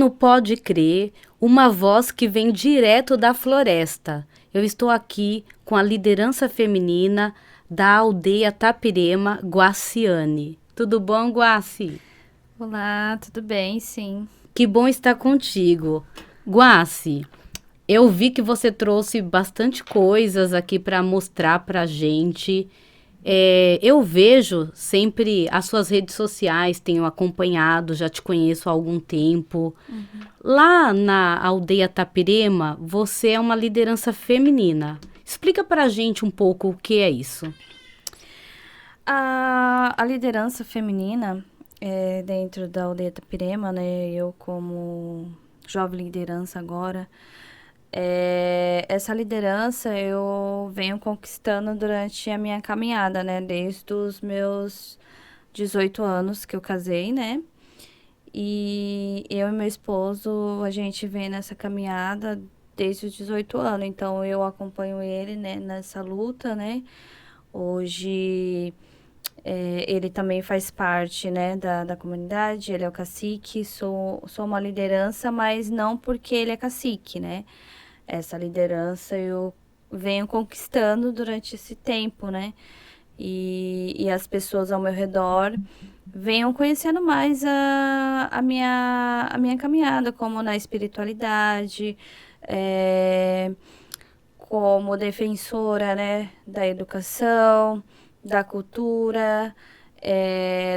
no Pode Crer, uma voz que vem direto da floresta. Eu estou aqui com a liderança feminina da aldeia Tapirema, Guaciane. Tudo bom, Guaci? Olá, tudo bem? Sim. Que bom estar contigo. Guaci, eu vi que você trouxe bastante coisas aqui para mostrar para a gente. Eu vejo sempre as suas redes sociais, tenho acompanhado, já te conheço há algum tempo. Lá na aldeia Tapirema, você é uma liderança feminina. Explica para a gente um pouco o que é isso. A liderança feminina dentro da aldeia Tapirema, né? Eu como jovem liderança agora, essa liderança eu venho conquistando durante a minha caminhada, né? Desde os meus 18 anos que eu casei, né? E eu e meu esposo, a gente vem nessa caminhada desde os 18 anos. Então, eu acompanho ele, né, nessa luta, né? Hoje, ele também faz parte, né, da comunidade. Ele é o cacique, sou uma liderança, mas não porque ele é cacique, né? Essa liderança eu venho conquistando durante esse tempo, né? E as pessoas ao meu redor venham conhecendo mais a minha caminhada, como na espiritualidade, como defensora, né, da educação, da cultura,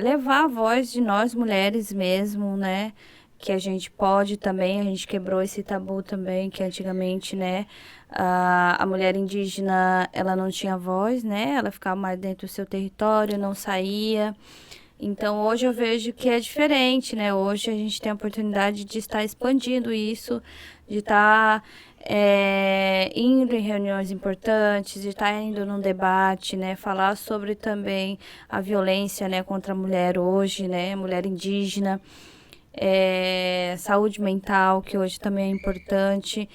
levar a voz de nós mulheres mesmo, né, que a gente pode também, a gente quebrou esse tabu também, que antigamente, né, a mulher indígena, ela não tinha voz, né, ela ficava mais dentro do seu território, não saía. Então, hoje eu vejo que é diferente, né? Hoje a gente tem a oportunidade de estar expandindo isso, de estar indo em reuniões importantes, de estar indo num debate, né? Falar sobre também a violência, né, contra a mulher hoje, né? Mulher indígena, saúde mental, que hoje também é importante.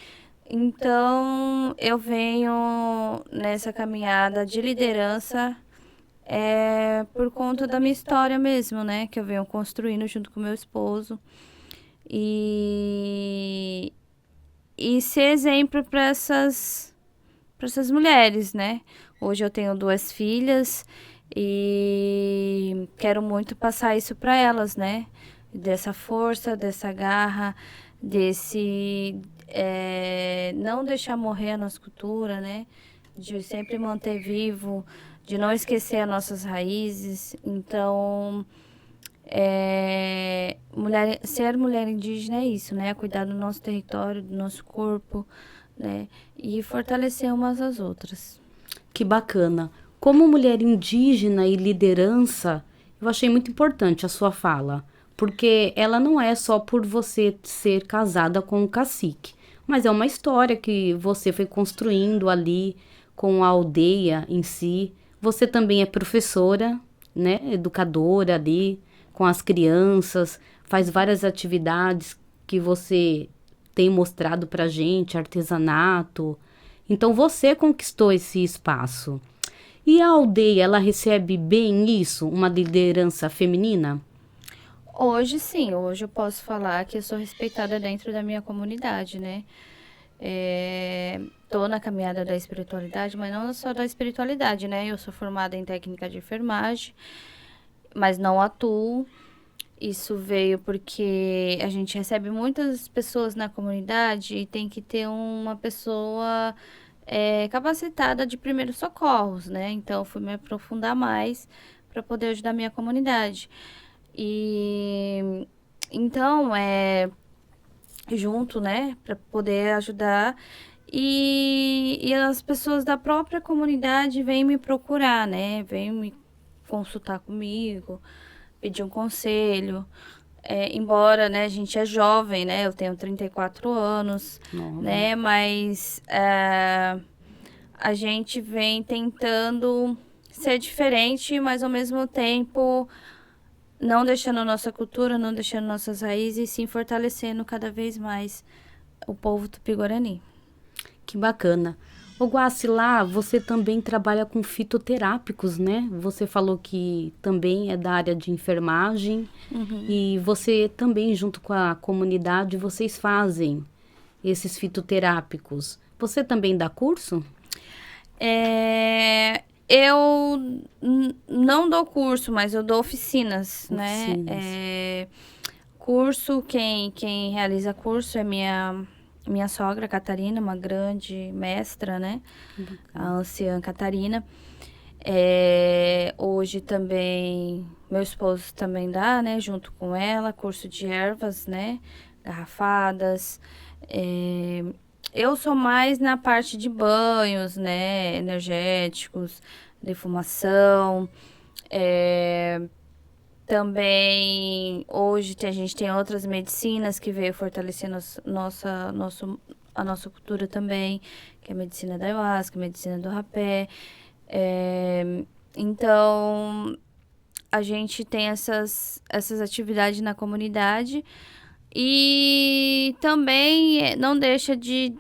Então, eu venho nessa caminhada de liderança por conta da minha história mesmo, né? Que eu venho construindo junto com meu esposo. E, e ser exemplo para essas mulheres, né? Hoje eu tenho 2 filhas e quero muito passar isso para elas, né? Dessa força, dessa garra, desse não deixar morrer a nossa cultura, né? De sempre manter vivo, de não esquecer as nossas raízes. Então, ser mulher indígena é isso, né? Cuidar do nosso território, do nosso corpo, né? E fortalecer umas às outras. Que bacana. Como mulher indígena e liderança, eu achei muito importante a sua fala, porque ela não é só por você ser casada com o cacique, mas é uma história que você foi construindo ali com a aldeia em si. Você também é professora, né, educadora ali com as crianças, faz várias atividades que você tem mostrado pra gente, artesanato. Então você conquistou esse espaço. E a aldeia, ela recebe bem isso, uma liderança feminina? Hoje, sim, hoje eu posso falar que eu sou respeitada dentro da minha comunidade, né? Tô na caminhada da espiritualidade, mas não só da espiritualidade, né? Eu sou formada em técnica de enfermagem, mas não atuo. Isso veio porque a gente recebe muitas pessoas na comunidade e tem que ter uma pessoa capacitada de primeiros socorros, né? Então, eu fui me aprofundar mais para poder ajudar a minha comunidade. E então, junto, né, para poder ajudar. E as pessoas da própria comunidade vêm me procurar, né? Vêm me consultar comigo, pedir um conselho. Embora, né, a gente é jovem, né? Eu tenho 34 anos, Nova. né? Mas a gente vem tentando ser diferente, mas ao mesmo tempo não deixando nossa cultura, não deixando nossas raízes, e sim fortalecendo cada vez mais o povo tupi-guarani. Que bacana. Ô, Guaci, lá você também trabalha com fitoterápicos, né? Você falou que também é da área de enfermagem e você também, junto com a comunidade, vocês fazem esses fitoterápicos. Você também dá curso? Não dou curso, mas eu dou oficinas, né? Oficinas. Curso, quem realiza curso é minha sogra, Catarina, uma grande mestra, né? A anciã Catarina. Hoje também, meu esposo também dá, né? Junto com ela, curso de ervas, né? Garrafadas. Eu sou mais na parte de banhos, né? Energéticos, defumação. É, Também, hoje, a gente tem outras medicinas que veio fortalecer a nossa cultura também, que é a medicina da ayahuasca, a medicina do rapé. É, então, a gente tem essas atividades na comunidade e também não deixa de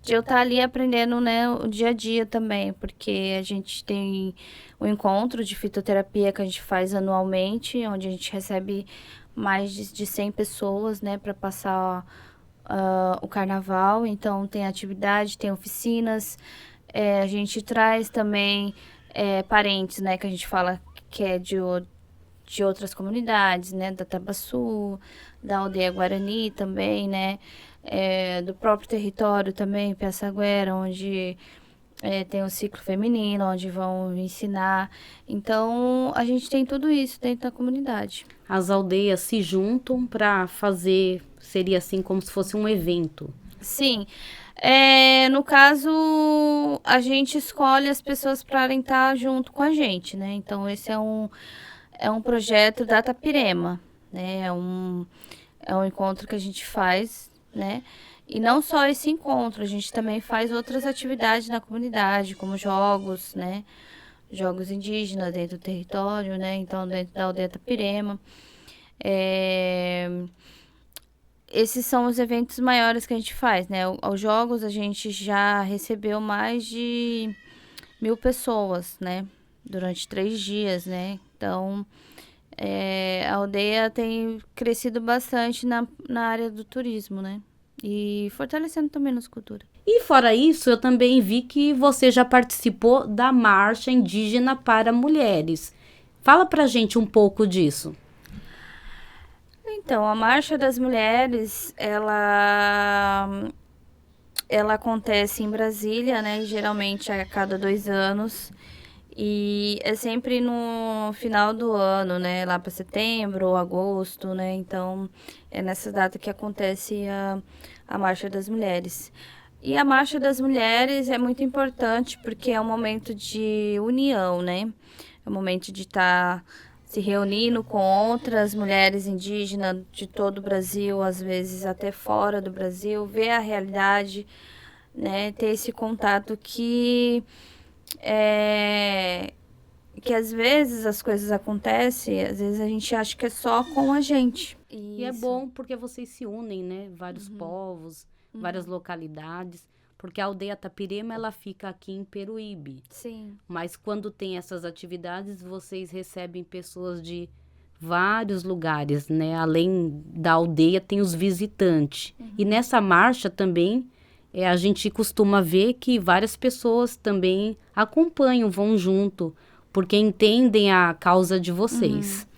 eu estar ali aprendendo, né, o dia a dia também, porque a gente tem o encontro de fitoterapia que a gente faz anualmente, onde a gente recebe mais de 100 pessoas, né, para passar o carnaval. Então, tem atividade, tem oficinas, a gente traz também parentes, né, que a gente fala que é de outras comunidades, né, da Tabaçu, da aldeia Guarani também, né, do próprio território também, Piaçaguera, onde tem o ciclo feminino, onde vão ensinar. Então, a gente tem tudo isso dentro da comunidade. As aldeias se juntam para fazer, seria assim como se fosse um evento. Sim. No caso, a gente escolhe as pessoas para estar junto com a gente, né? Então, esse é um projeto da Tapirema, né? É um encontro que a gente faz, né? E não só esse encontro, a gente também faz outras atividades na comunidade, como jogos, né? Jogos indígenas dentro do território, né? Então, dentro da aldeia Tapirema. Esses são os eventos maiores que a gente faz, né? Aos jogos a gente já recebeu mais de 1.000 pessoas, né? Durante 3 dias, né? Então, a aldeia tem crescido bastante na área do turismo, né? E fortalecendo também a nossa cultura. E fora isso, eu também vi que você já participou da Marcha Indígena para Mulheres. Fala pra gente um pouco disso. Então, a Marcha das Mulheres, ela acontece em Brasília, né? Geralmente a cada 2 anos. E é sempre no final do ano, né? Lá para setembro ou agosto, né? Então, é nessa data que acontece a Marcha das Mulheres. E a Marcha das Mulheres é muito importante porque é um momento de união, né? É um momento de estar se reunindo com outras mulheres indígenas de todo o Brasil, às vezes até fora do Brasil, ver a realidade, né? Ter esse contato que às vezes as coisas acontecem, às vezes a gente acha que é só com a gente. E é bom porque vocês se unem, né? Vários povos, várias localidades. Porque a aldeia Tapirema, ela fica aqui em Peruíbe. Sim. Mas quando tem essas atividades, vocês recebem pessoas de vários lugares, né? Além da aldeia, tem os visitantes. E nessa marcha também, a gente costuma ver que várias pessoas também acompanham, vão junto, porque entendem a causa de vocês.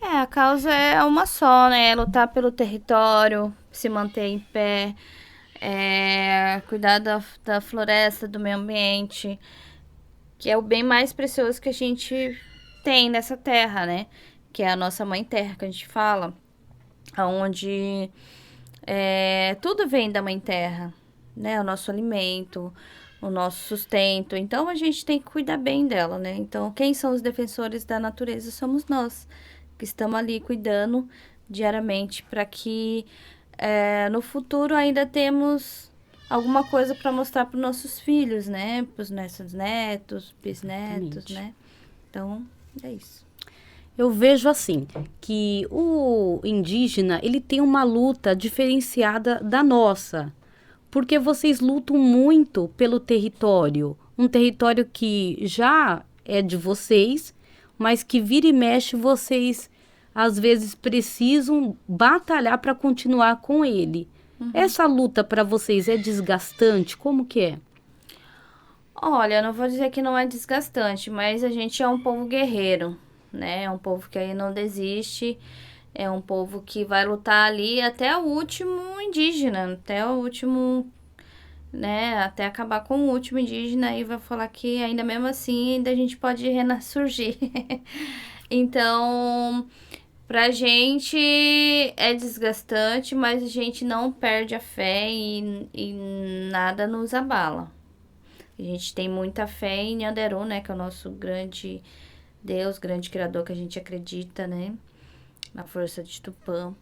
A causa é uma só, né? É lutar pelo território, se manter em pé, cuidar da floresta, do meio ambiente, que é o bem mais precioso que a gente tem nessa terra, né? Que é a nossa mãe terra, que a gente fala, onde tudo vem da mãe terra, né? O nosso alimento, o nosso sustento. Então, a gente tem que cuidar bem dela, né? Então, quem são os defensores da natureza? Somos nós, que estamos ali cuidando diariamente para que no futuro ainda temos alguma coisa para mostrar para os nossos filhos, né? Para os nossos netos, bisnetos, Exatamente. né? Então, é isso. Eu vejo assim, que o indígena, ele tem uma luta diferenciada da nossa, porque vocês lutam muito pelo território, um território que já é de vocês, mas que vira e mexe vocês às vezes precisam batalhar para continuar com ele. Essa luta para vocês é desgastante? Como que é? Olha, eu não vou dizer que não é desgastante, mas a gente é um povo guerreiro, né? É um povo que aí não desiste, é um povo que vai lutar ali até o último indígena, até o último, né? Até acabar com o último indígena e vai falar que ainda mesmo assim ainda a gente pode renascer. Então, pra gente é desgastante, mas a gente não perde a fé e nada nos abala. A gente tem muita fé em Nyanderu, né? Que é o nosso grande Deus, grande criador que a gente acredita, né? Na força de Tupã.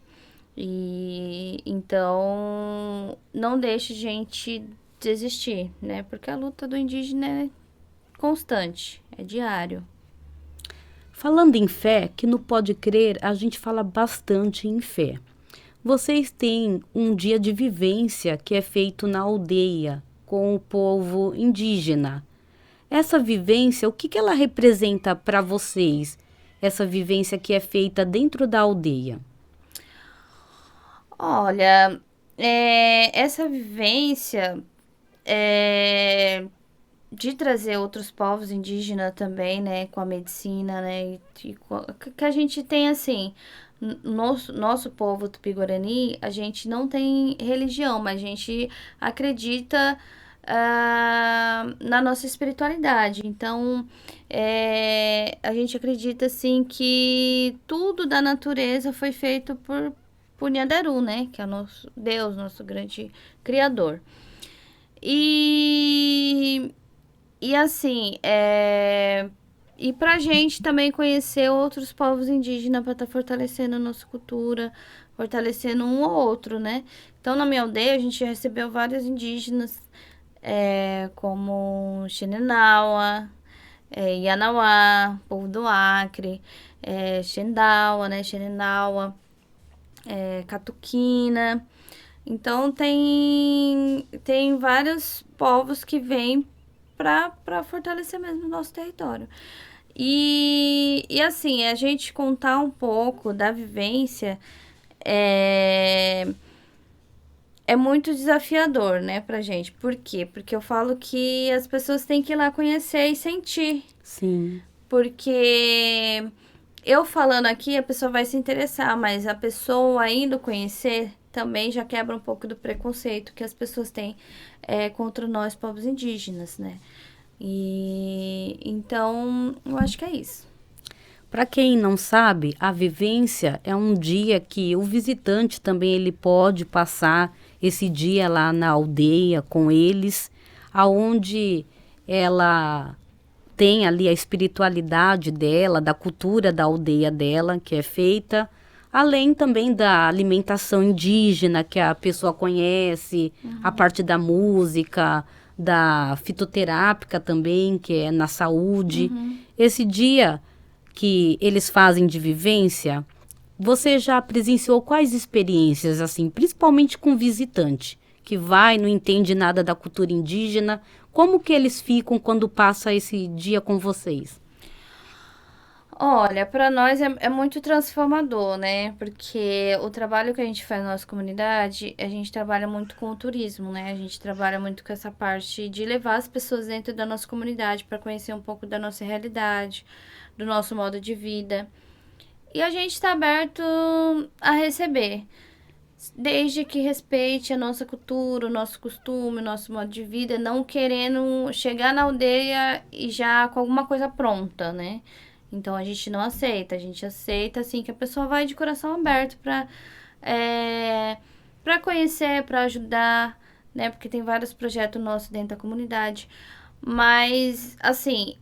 E então não deixe a gente desistir, né? Porque a luta do indígena é constante, é diário. Falando em fé, que no Pode Crer a gente fala bastante em fé. Vocês têm um dia de vivência que é feito na aldeia com o povo indígena. Essa vivência, o que que ela representa para vocês? Essa vivência que é feita dentro da aldeia. Olha, essa vivência de trazer outros povos indígenas também, né, com a medicina, né, que a gente tem assim, nosso povo Tupi-Guarani, a gente não tem religião, mas a gente acredita na nossa espiritualidade. Então, a gente acredita assim que tudo da natureza foi feito por Nyanderu, né, que é o nosso Deus, nosso grande criador. E assim, e pra gente também conhecer outros povos indígenas para estar fortalecendo a nossa cultura, fortalecendo um ou outro, né? Então, na minha aldeia, a gente recebeu vários indígenas, como Xenenaua, Ianauá, povo do Acre, Xendaua, né? Xenenaua, Catuquina. Então, tem vários povos que vêm para fortalecer mesmo o nosso território. E assim, a gente contar um pouco da vivência é muito desafiador, né, pra gente. Por quê? Porque eu falo que as pessoas têm que ir lá conhecer e sentir. Sim. Porque eu falando aqui, a pessoa vai se interessar, mas a pessoa indo conhecer também já quebra um pouco do preconceito que as pessoas têm contra nós, povos indígenas, né? E então, eu acho que é isso. Para quem não sabe, a vivência é um dia que o visitante também ele pode passar esse dia lá na aldeia com eles, aonde ela tem ali a espiritualidade dela, da cultura da aldeia dela, que é feita, além também da alimentação indígena que a pessoa conhece, a parte da música, da fitoterápica também, que é na saúde. Esse dia que eles fazem de vivência, você já presenciou quais experiências, assim, principalmente com visitante, que vai, não entende nada da cultura indígena, como que eles ficam quando passa esse dia com vocês? Olha, para nós é muito transformador, né? Porque o trabalho que a gente faz na nossa comunidade, a gente trabalha muito com o turismo, né? A gente trabalha muito com essa parte de levar as pessoas dentro da nossa comunidade para conhecer um pouco da nossa realidade, do nosso modo de vida. E a gente está aberto a receber, desde que respeite a nossa cultura, o nosso costume, o nosso modo de vida, não querendo chegar na aldeia e já com alguma coisa pronta, né? Então a gente não aceita, a gente aceita assim que a pessoa vai de coração aberto para conhecer, para ajudar, né? Porque tem vários projetos nossos dentro da comunidade. Mas, assim,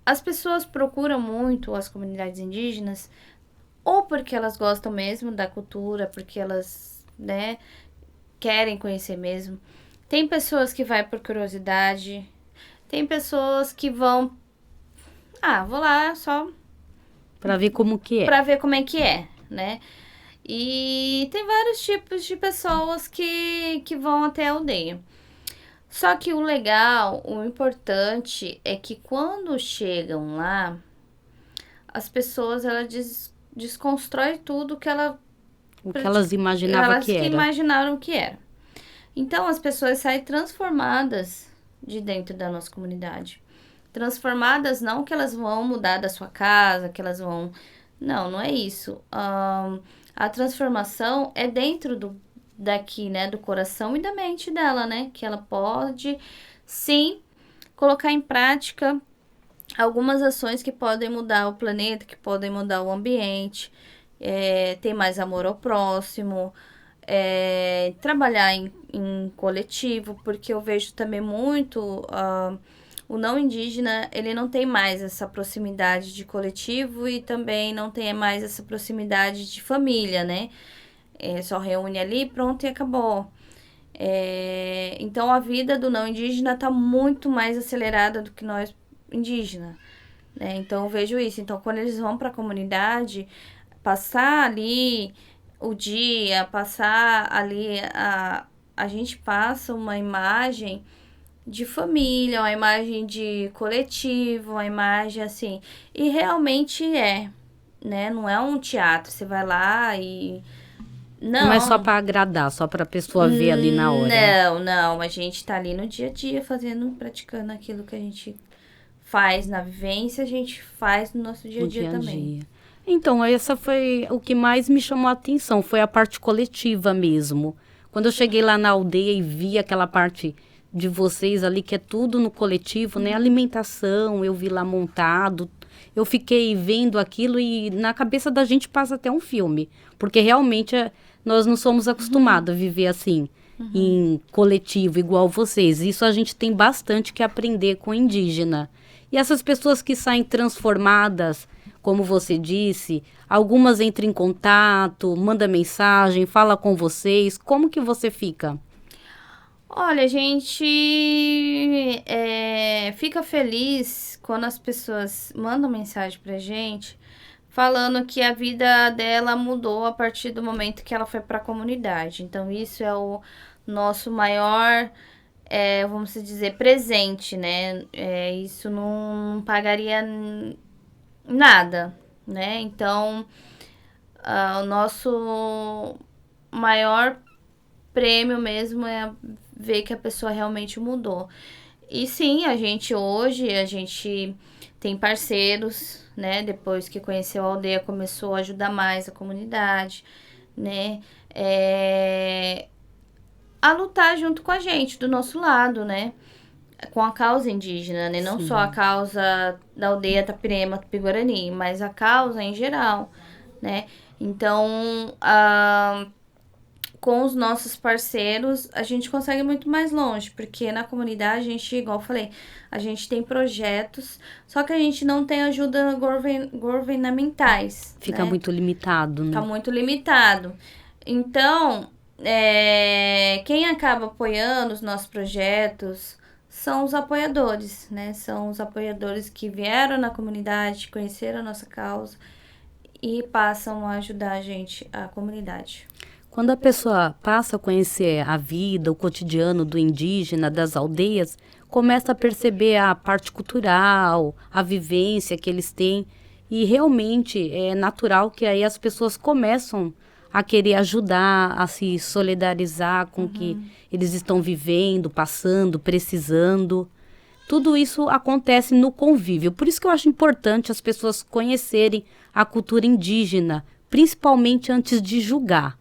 as pessoas procuram muito as comunidades indígenas, ou porque elas gostam mesmo da cultura, porque elas, né, querem conhecer mesmo. Tem pessoas que vai por curiosidade, tem pessoas que vão, vou lá só Para ver como que é. para ver como é que é, né? E tem vários tipos de pessoas que vão até a aldeia. Só que o legal, o importante é que quando chegam lá, as pessoas elas desconstrói tudo que O que elas imaginavam elas que que era. imaginaram que era. Então as pessoas saem transformadas de dentro da nossa comunidade. Transformadas não que elas vão mudar da sua casa, que elas vão. Não, não é isso. A transformação é dentro daqui, né? Do coração e da mente dela, né? Que ela pode, sim, colocar em prática algumas ações que podem mudar o planeta, que podem mudar o ambiente, ter mais amor ao próximo, trabalhar em coletivo, porque eu vejo também muito o não indígena, ele não tem mais essa proximidade de coletivo e também não tem mais essa proximidade de família, né? Só reúne ali, pronto e acabou. Então a vida do não indígena está muito mais acelerada do que nós indígena, né? Então eu vejo isso. Então quando eles vão para a comunidade, passar ali o dia, passar ali a gente passa uma imagem de família, uma imagem de coletivo, uma imagem assim, e realmente né? Não é um teatro, você vai lá e Não é só não. para agradar, só para a pessoa ver ali na hora. Não, a gente tá ali no dia a dia fazendo, praticando aquilo que a gente faz na vivência, a gente faz no nosso dia a No dia dia a também. dia. Então, essa foi o que mais me chamou a atenção, foi a parte coletiva mesmo. Quando eu cheguei lá na aldeia e vi aquela parte de vocês ali, que é tudo no coletivo, né? Alimentação, eu vi lá montado. Eu fiquei vendo aquilo e na cabeça da gente passa até um filme. Porque realmente nós não somos acostumados a viver assim, em coletivo, igual vocês. Isso a gente tem bastante que aprender com o indígena. E essas pessoas que saem transformadas, como você disse, algumas entram em contato, manda mensagem, fala com vocês. Como que você fica? Olha, a gente fica feliz quando as pessoas mandam mensagem pra gente falando que a vida dela mudou a partir do momento que ela foi para a comunidade. Então, isso é o nosso maior, vamos dizer, presente, né? Isso não pagaria nada, né? Então, o nosso maior prêmio mesmo é ver que a pessoa realmente mudou. E sim, a gente tem parceiros, né? Depois que conheceu a aldeia, começou a ajudar mais a comunidade, né? A lutar junto com a gente, do nosso lado, né? Com a causa indígena, né? Não só a Sim. causa da aldeia Tapirema, Tupi-Guarani, mas a causa em geral, né? Então, com os nossos parceiros, a gente consegue muito mais longe, porque na comunidade a gente, igual eu falei, a gente tem projetos, só que a gente não tem ajuda governamentais, Fica né? muito limitado, Tá né? muito limitado. Então, quem acaba apoiando os nossos projetos são os apoiadores, né? São os apoiadores que vieram na comunidade, conheceram a nossa causa e passam a ajudar a gente, a comunidade. Quando a pessoa passa a conhecer a vida, o cotidiano do indígena, das aldeias, começa a perceber a parte cultural, a vivência que eles têm. E realmente é natural que aí as pessoas começam a querer ajudar, a se solidarizar com o que eles estão vivendo, passando, precisando. Tudo isso acontece no convívio. Por isso que eu acho importante as pessoas conhecerem a cultura indígena, principalmente antes de julgar.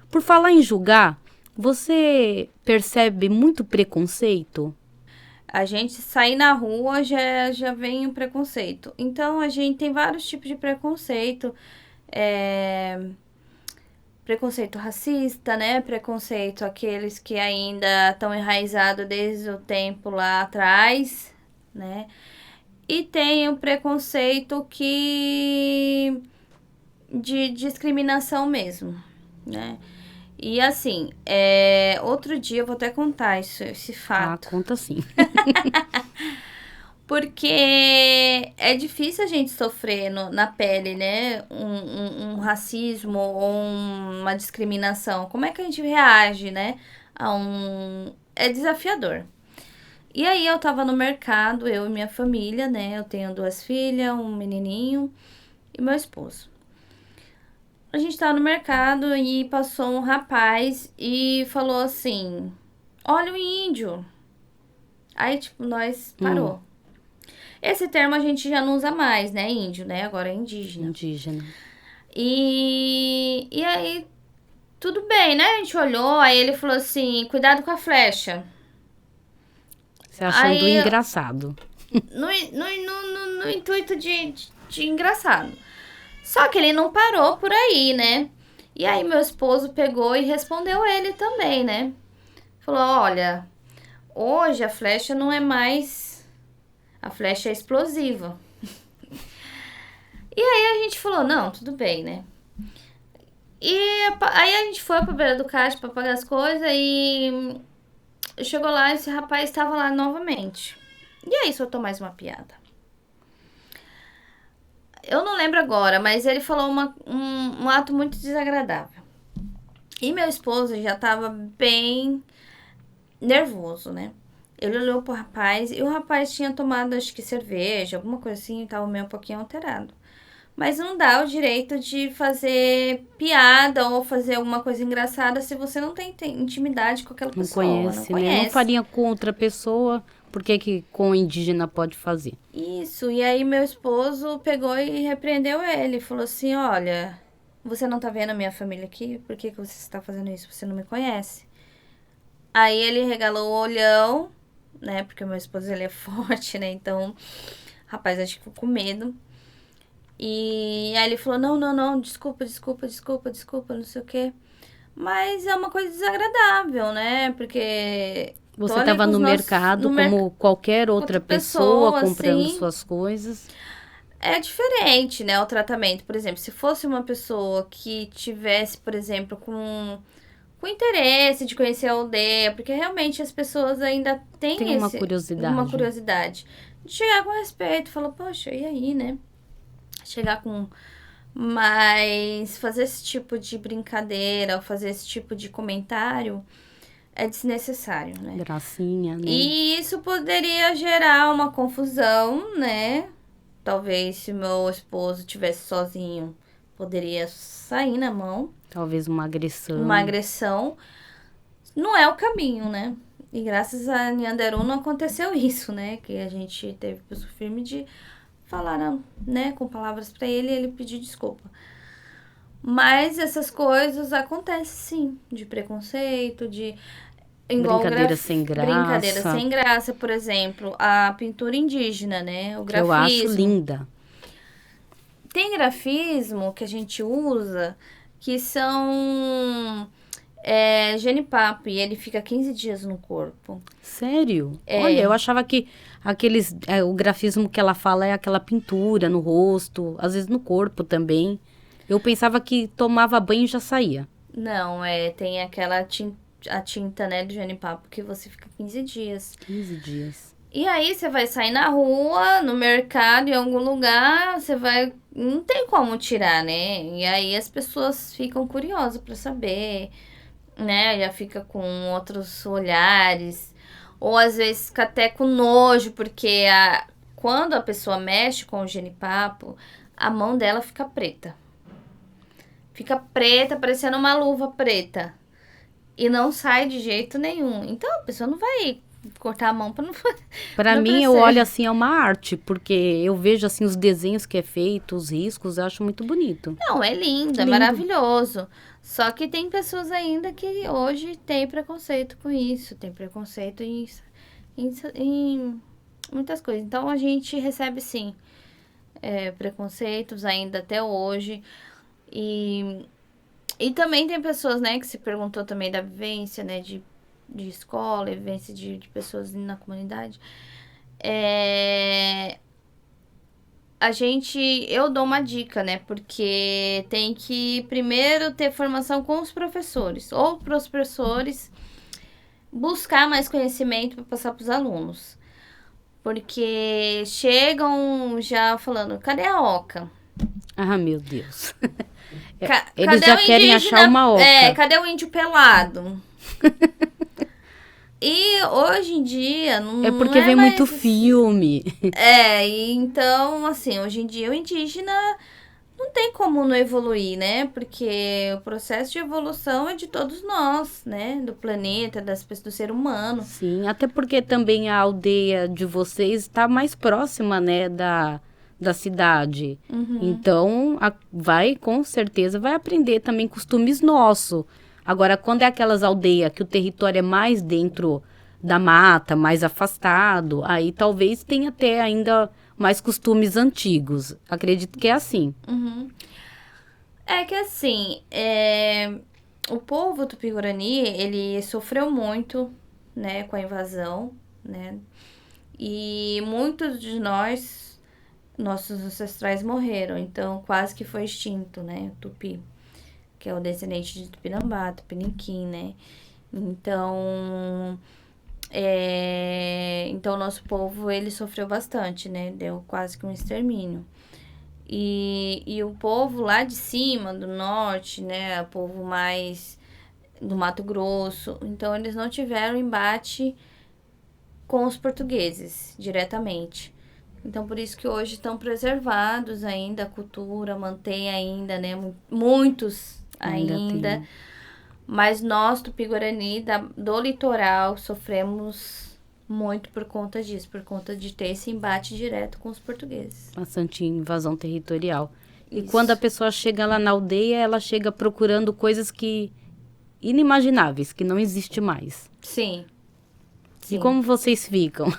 Por falar em julgar, você percebe muito preconceito? A gente sair na rua já vem o preconceito. Então, a gente tem vários tipos de preconceito. Preconceito racista, né? Preconceito aqueles que ainda estão enraizados desde o tempo lá atrás, né? E tem o preconceito de discriminação mesmo, né? E assim, outro dia eu vou até contar esse Ah, fato. conta sim. Porque é difícil a gente sofrer na pele, né? Um racismo ou uma discriminação. Como é que a gente reage, né? É desafiador. E aí eu tava no mercado, eu e minha família, né? Eu tenho 2 filhas, um menininho e meu esposo. A gente tava no mercado e passou um rapaz e falou assim: olha o índio. Aí, tipo, nós parou. Esse termo a gente já não usa mais, né? Índio, né? Agora é indígena. Indígena. E aí, tudo bem, né? A gente olhou, aí ele falou assim: cuidado com a flecha. Você achando Aí, engraçado. no intuito de engraçado. Só que ele não parou por aí, né? E aí meu esposo pegou e respondeu ele também, né? Falou, olha, hoje a flecha não é mais... A flecha é explosiva. E aí a gente falou, não, tudo bem, né? E aí a gente foi pra beira do caixa pra pagar as coisas e... Chegou lá e esse rapaz estava lá novamente. E aí soltou mais uma piada. Eu não lembro agora, mas ele falou um ato muito desagradável. E meu esposo já tava bem nervoso, né? Ele olhou pro rapaz e o rapaz tinha tomado, acho que cerveja, alguma coisa assim, e tava meio um pouquinho alterado. Mas não dá o direito de fazer piada ou fazer alguma coisa engraçada se você não tem intimidade com aquela Não pessoa, não conhece, né? Não conhece. faria com outra pessoa, por que com o indígena pode fazer? Isso, e aí meu esposo pegou e repreendeu ele, falou assim, olha, você não tá vendo a minha família aqui? Por que você está fazendo isso? Você não me conhece. Aí ele regalou o olhão, né, porque o meu esposo ele é forte, né, então, rapaz, acho que ficou com medo. E aí ele falou, não, desculpa, não sei o quê. Mas é uma coisa desagradável, né, porque... Você estava no mercado como qualquer outra pessoa comprando assim, suas coisas. É diferente, né, o tratamento. Por exemplo, se fosse uma pessoa que tivesse, por exemplo, com interesse de conhecer a aldeia, porque realmente as pessoas ainda têm Tem uma curiosidade. De chegar com respeito, falar, poxa, e aí, né? Chegar com... Mas fazer esse tipo de brincadeira, ou fazer esse tipo de comentário é desnecessário, né? Gracinha, né? E isso poderia gerar uma confusão, né? Talvez se meu esposo tivesse sozinho, poderia sair na mão. Talvez uma agressão. Uma agressão. Não é o caminho, né? E graças a Nyanderu não aconteceu isso, né? Que a gente teve pulso firme de falar, né? Com palavras pra ele e ele pedir desculpa. Mas essas coisas acontecem, sim. De preconceito, de... Brincadeira sem graça. Brincadeira sem graça, por exemplo, a pintura indígena, né? O grafismo. Eu acho linda. Tem grafismo que a gente usa que são genipapo e ele fica 15 dias no corpo. Sério? Olha, eu achava que o grafismo que ela fala é aquela pintura no rosto, às vezes no corpo também. Eu pensava que tomava banho e já saía. Não, tem aquela tinta, né, do genipapo que você fica 15 dias. 15 dias. E aí você vai sair na rua, no mercado, em algum lugar, você vai... Não tem como tirar, né? E aí as pessoas ficam curiosas pra saber, né? Já fica com outros olhares. Ou às vezes fica até com nojo, porque quando a pessoa mexe com o genipapo, a mão dela fica preta. Fica preta, parecendo uma luva preta. E não sai de jeito nenhum. Então a pessoa não vai cortar a mão para não... Para mim, eu olho assim, é uma arte, porque eu vejo assim os desenhos que é feito, os riscos, eu acho muito bonito. Não, é lindo, é maravilhoso. Só que tem pessoas ainda que hoje têm preconceito com isso, tem preconceito em muitas coisas. Então a gente recebe sim preconceitos ainda até hoje. E também tem pessoas, né, que se perguntou também da vivência, né, de escola, vivência de pessoas na comunidade. Eu dou uma dica, né, porque tem que primeiro ter formação com os professores, ou para os professores buscar mais conhecimento para passar para os alunos. Porque chegam já falando, cadê a oca? Ah, meu Deus. Eles Cadê já o querem achar indígena? uma oca. Cadê o índio pelado? E hoje em dia É não porque é vem muito mais assim. filme. E então, assim, hoje em dia o indígena não tem como não evoluir, né? Porque o processo de evolução é de todos nós, né? Do planeta, das pessoas, do ser humano. Sim, até porque também a aldeia de vocês está mais próxima, né, da cidade. Então, vai, com certeza, vai aprender também costumes nossos. Agora, quando é aquelas aldeias que o território é mais dentro da mata, mais afastado, aí talvez tenha até ainda mais costumes antigos. Acredito que é assim. É que assim, o povo tupi-guarani, ele sofreu muito, né, com a invasão, né? E muitos de nós, nossos ancestrais morreram, então quase que foi extinto, né, o tupi, que é o descendente de Tupinambá, Tupiniquim, né? Então, então o nosso povo, ele sofreu bastante, né? Deu quase que um extermínio. E o povo lá de cima, do norte, né? O povo mais do Mato Grosso. Então, eles não tiveram embate com os portugueses diretamente. Então, por isso que hoje estão preservados ainda a cultura, mantém ainda, né? Muitos Ainda ainda. tem Mas nós, Tupi-Guarani, do litoral, sofremos muito por conta disso, por conta de ter esse embate direto com os portugueses. bastante invasão territorial. E Isso. quando a pessoa chega lá na aldeia, ela chega procurando coisas que inimagináveis, que não existe mais. Sim. E como vocês ficam?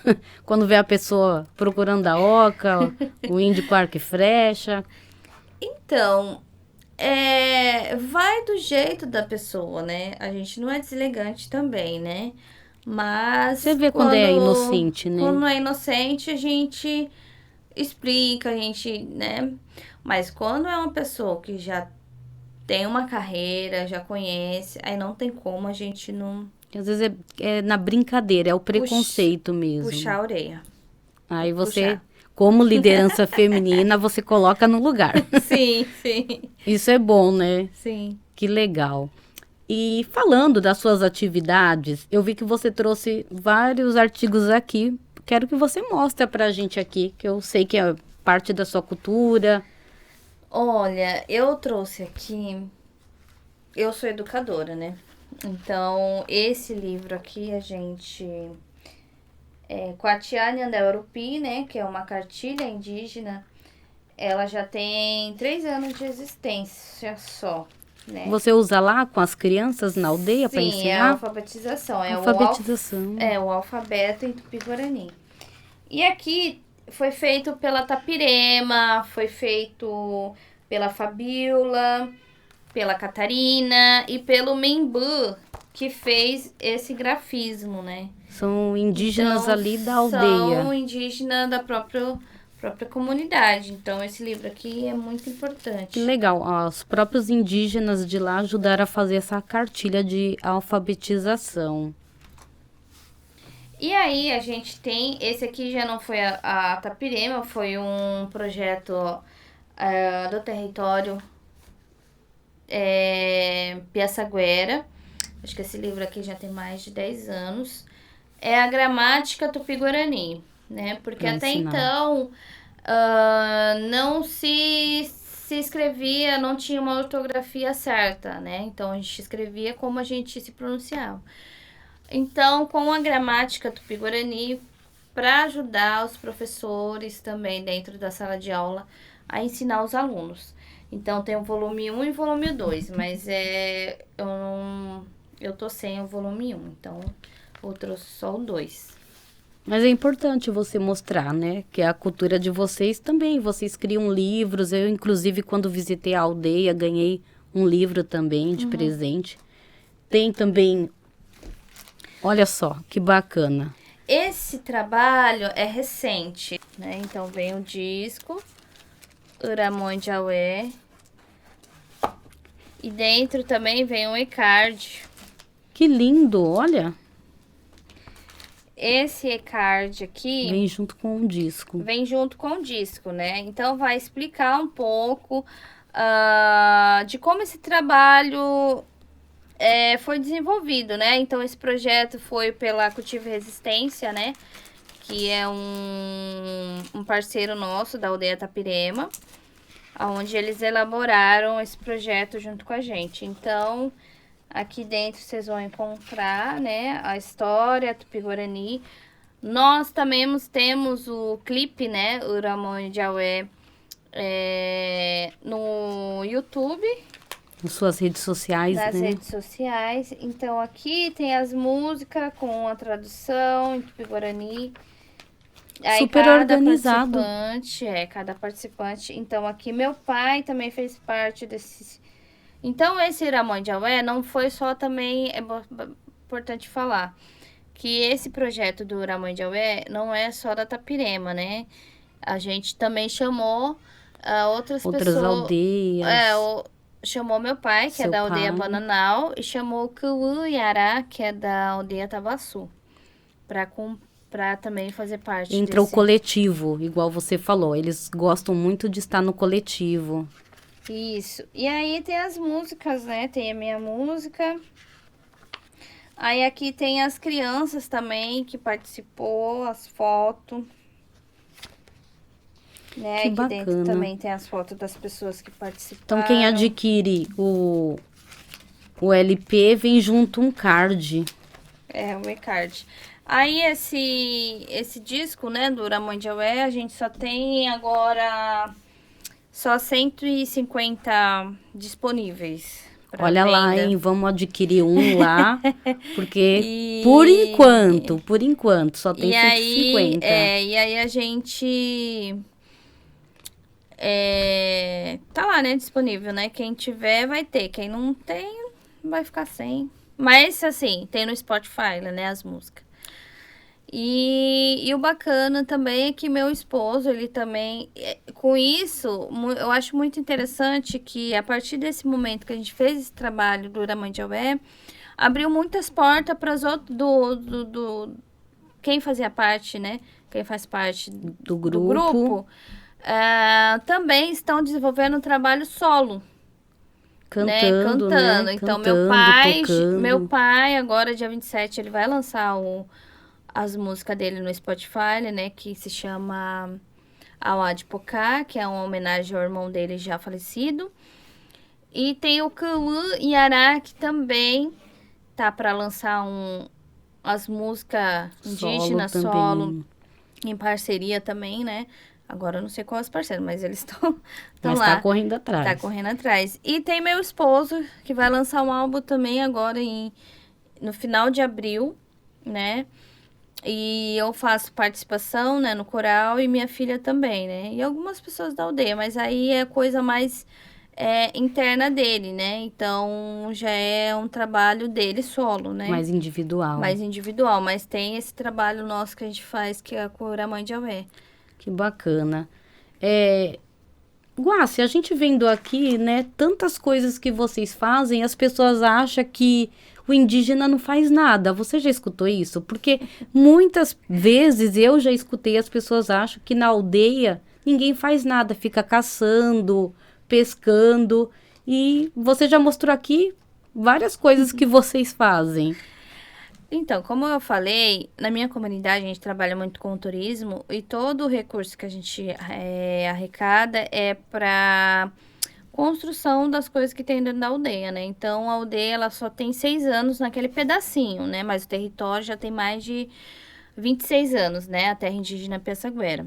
Quando vê a pessoa procurando a oca, o índio com arco e flecha. Então, vai do jeito da pessoa, né? A gente não é deselegante também, né? Mas Você vê quando é inocente, né? Quando é inocente, a gente explica, a gente, né? Mas quando é uma pessoa que já tem uma carreira, já conhece, aí não tem como a gente não Às vezes é na brincadeira, é o preconceito mesmo. puxar a orelha. Aí você, como liderança feminina, você coloca no lugar. Sim, sim. Isso é bom, né? Sim. Que legal. E falando das suas atividades, eu vi que você trouxe vários artigos aqui. Quero que você mostre pra gente aqui, que eu sei que é parte da sua cultura. Olha, eu trouxe aqui. Eu sou educadora, né? Então, esse livro aqui, a gente. Quatiane Andeurupi, né? Que é uma cartilha indígena. Ela já tem 3 anos de existência só, né? Você usa lá com as crianças na aldeia para ensinar? Sim, é a alfabetização. Alfabetização. O alfabeto em Tupi-Guarani. E aqui foi feito pela Tapirema, foi feito pela Fabiola, pela Catarina e pelo Membu, que fez esse grafismo, né? São indígenas Então, ali da aldeia. São indígenas da própria comunidade. Então, esse livro aqui é muito importante. Que legal. Os próprios indígenas de lá ajudaram a fazer essa cartilha de alfabetização. E aí, a gente tem... Esse aqui já não foi a Tapirema, foi um projeto do território Piaçaguera. Acho que esse livro aqui já tem mais de 10 anos. É a gramática tupi-guarani, né? Porque Pra até ensinar. então não se escrevia, não tinha uma ortografia certa, né? Então a gente escrevia como a gente se pronunciava. Então, com a gramática tupi-guarani, para ajudar os professores também dentro da sala de aula a ensinar os alunos. Então, tem o volume 1 e o volume 2, mas eu tô sem o volume 1, então eu trouxe só o 2. Mas é importante você mostrar, né? Que a cultura de vocês também. Vocês criam livros. Eu, inclusive, quando visitei a aldeia, ganhei um livro também de presente. Tem também... Olha só, que bacana. Esse trabalho é recente, né? Então, vem o disco, Uramões de Aué. E dentro também vem um encarte. Que lindo, olha. esse e-card aqui Vem junto com um disco. vem junto com o disco, né? Então vai explicar um pouco de como esse trabalho foi desenvolvido, né? Então esse projeto foi pela Cultivo Resistência, né? Que é um parceiro nosso da Aldeia Tapirema, onde eles elaboraram esse projeto junto com a gente. Então, aqui dentro vocês vão encontrar, né, a história Tupi-Guarani. Nós também temos o clipe, né, Uramonho de Aué, no YouTube, Nas suas redes sociais, nas né? redes sociais. Então, aqui tem as músicas com a tradução em Tupi-Guarani. Aí, Super organizado. cada participante. Então, aqui meu pai também fez parte desse. Então, esse Iramonho de Aué não foi só também, importante falar, que esse projeto do Iramonho de Aué não é só da Tapirema, né? A gente também chamou outras pessoas. Aldeias. Chamou meu pai, que é Seu da aldeia pai. Bananal, e chamou o Cuú Yará, que é da aldeia Tabaçu, para também fazer parte Entra o coletivo, igual você falou. Eles gostam muito de estar no coletivo. Isso. E aí tem as músicas, né? Tem a minha música. Aí aqui tem as crianças também que participou, as fotos. Né? Que Aqui bacana. dentro também tem as fotos das pessoas que participaram. Então, quem adquire o LP, vem junto um card. O e-card. Aí esse disco, né, do Uramonho de Aué, a gente só tem agora só 150 disponíveis pra Olha lá, venda. hein? Vamos adquirir um lá, porque E- por enquanto, só tem 150. E aí a gente tá lá, né, disponível, né? Quem tiver vai ter, quem não tem vai ficar sem. Mas assim, tem no Spotify, né, as músicas. E o bacana também é que meu esposo, ele também, com isso, eu acho muito interessante que a partir desse momento que a gente fez esse trabalho do Uramonho de Aué, abriu muitas portas para os outros, quem fazia parte, né? Quem faz parte Do grupo. também estão desenvolvendo um trabalho solo. Cantando, Cantando. né? Então, Tocando. meu pai, agora dia 27, ele vai lançar as músicas dele no Spotify, né? Que se chama Auá de Pocá, que é uma homenagem ao irmão dele já falecido. E tem o Cuú Yará, que também tá para lançar as músicas indígenas solo, em parceria também, né? Agora eu não sei quais parceiros, mas eles estão Mas lá. tá correndo atrás. Tá correndo atrás. E tem meu esposo, que vai lançar um álbum também agora no final de abril, né? E eu faço participação, né, no coral e minha filha também, né? E algumas pessoas da aldeia, mas aí é coisa mais interna dele, né? Então já é um trabalho dele solo, né? Mais individual. Mais individual, mas tem esse trabalho nosso que a gente faz, que é com o Uramonho de Aué. Que bacana. Guace, a gente vendo aqui, né, tantas coisas que vocês fazem, as pessoas acham que o indígena não faz nada. Você já escutou isso? Porque muitas vezes eu já escutei, as pessoas acham que na aldeia ninguém faz nada, fica caçando, pescando. E você já mostrou aqui várias coisas que vocês fazem. Então, como eu falei, na minha comunidade a gente trabalha muito com o turismo e todo o recurso que a gente arrecada é para construção das coisas que tem dentro da aldeia, né? Então, a aldeia ela só tem 6 anos naquele pedacinho, né? Mas o território já tem mais de 26 anos, né? A terra indígena Piaçaguera.